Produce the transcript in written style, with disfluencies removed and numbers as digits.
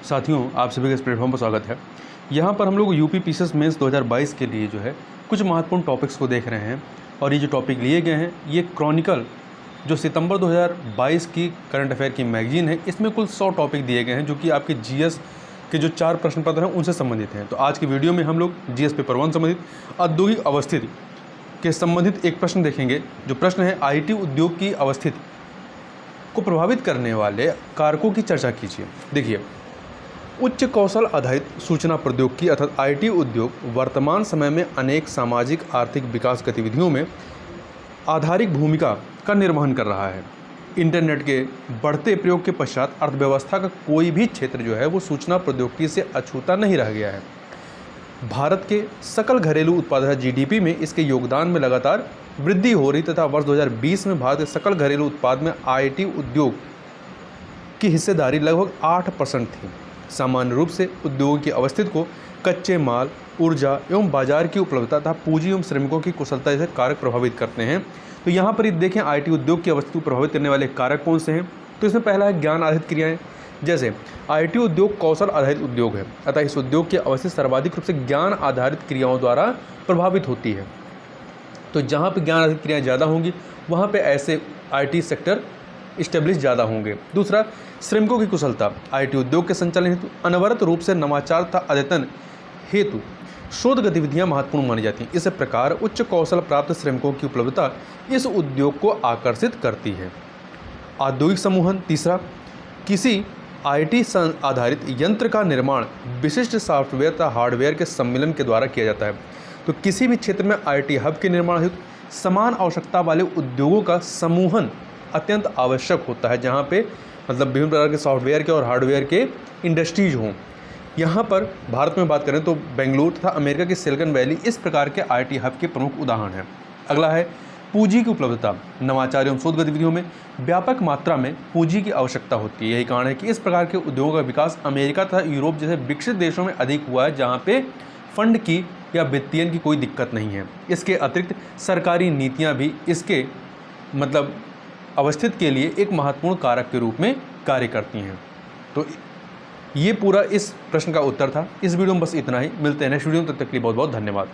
साथियों, आप सभी का इस प्लेटफॉर्म पर स्वागत है। यहाँ पर हम लोग यूपी पीसीएस मेंस 2022 के लिए जो है कुछ महत्वपूर्ण टॉपिक्स को देख रहे हैं और ये जो टॉपिक लिए गए हैं ये क्रॉनिकल जो सितंबर 2022 की करंट अफेयर की मैगजीन है, इसमें कुल 100 टॉपिक दिए गए हैं जो कि आपके जीएस के जो 4 प्रश्न पत्र हैं उनसे संबंधित हैं। तो आज की वीडियो में हम लोग जीएस पेपर 1 संबंधित औद्योगिक अवस्थिति के संबंधित एक प्रश्न देखेंगे। जो प्रश्न है, आईटी उद्योग की अवस्थिति को प्रभावित करने वाले कारकों की चर्चा कीजिए। देखिए, उच्च कौशल आधारित सूचना प्रौद्योगिकी अर्थात आईटी उद्योग वर्तमान समय में अनेक सामाजिक आर्थिक विकास गतिविधियों में आधारिक भूमिका का निर्वहन कर रहा है। इंटरनेट के बढ़ते प्रयोग के पश्चात अर्थव्यवस्था का कोई भी क्षेत्र जो है वो सूचना प्रौद्योगिकी से अछूता नहीं रह गया है। भारत के सकल घरेलू उत्पाद जीडीपी में इसके योगदान में लगातार वृद्धि हो रही तथा वर्ष 2020 में भारत के सकल घरेलू उत्पाद में आईटी उद्योग की हिस्सेदारी लगभग 8% थी। सामान्य रूप से उद्योगों की अवस्थिति को कच्चे माल, ऊर्जा एवं बाजार की उपलब्धता तथा पूंजी एवं श्रमिकों की कुशलता जैसे कारक प्रभावित करते हैं। तो यहाँ पर देखें, आईटी उद्योग की अवस्थिति को प्रभावित करने वाले कारक कौन से हैं। तो इसमें पहला है ज्ञान आधारित क्रियाएं। जैसे आईटी उद्योग कौशल आधारित उद्योग है, अतः इस उद्योग की अवस्थिति सर्वाधिक रूप से ज्ञान आधारित क्रियाओं द्वारा प्रभावित होती है। तो जहाँ पर ज्ञान आधारित क्रियाएँ ज़्यादा होंगी वहाँ पर ऐसे आईटी सेक्टर इस्टेब्लिश ज़्यादा होंगे। दूसरा, श्रमिकों की कुशलता। आईटी उद्योग के संचालन हेतु अनवरत रूप से नवाचार तथा अद्यतन हेतु शोध गतिविधियां महत्वपूर्ण मानी जाती हैं। इस प्रकार उच्च कौशल प्राप्त श्रमिकों की उपलब्धता इस उद्योग को आकर्षित करती है। औद्योगिक समूहन। तीसरा, किसी आईटी आधारित यंत्र का निर्माण विशिष्ट सॉफ्टवेयर तथा हार्डवेयर के सम्मिलन के द्वारा किया जाता है। तो किसी भी क्षेत्र में आईटी हब के निर्माण हेतु समान आवश्यकता वाले उद्योगों का समूहन अत्यंत आवश्यक होता है, जहाँ पे मतलब विभिन्न प्रकार के सॉफ्टवेयर के और हार्डवेयर के इंडस्ट्रीज हों। यहाँ पर भारत में बात करें तो बेंगलुरु तथा अमेरिका की सिलिकॉन वैली इस प्रकार के आईटी हब के प्रमुख उदाहरण हैं। अगला है पूंजी की उपलब्धता। नवाचार एवं शोध गतिविधियों में व्यापक मात्रा में पूंजी की आवश्यकता होती है। यही कारण है कि इस प्रकार के उद्योगों का विकास अमेरिका तथा यूरोप जैसे विकसित देशों में अधिक हुआ है, जहाँ पे फंड की या वित्तीयन की कोई दिक्कत नहीं है। इसके अतिरिक्त सरकारी नीतियाँ भी इसके मतलब अवस्थित के लिए एक महत्वपूर्ण कारक के रूप में कार्य करती हैं। तो ये पूरा इस प्रश्न का उत्तर था। इस वीडियो में बस इतना ही। मिलते हैं नेक्स्ट वीडियो में, तब तक के लिए बहुत बहुत धन्यवाद।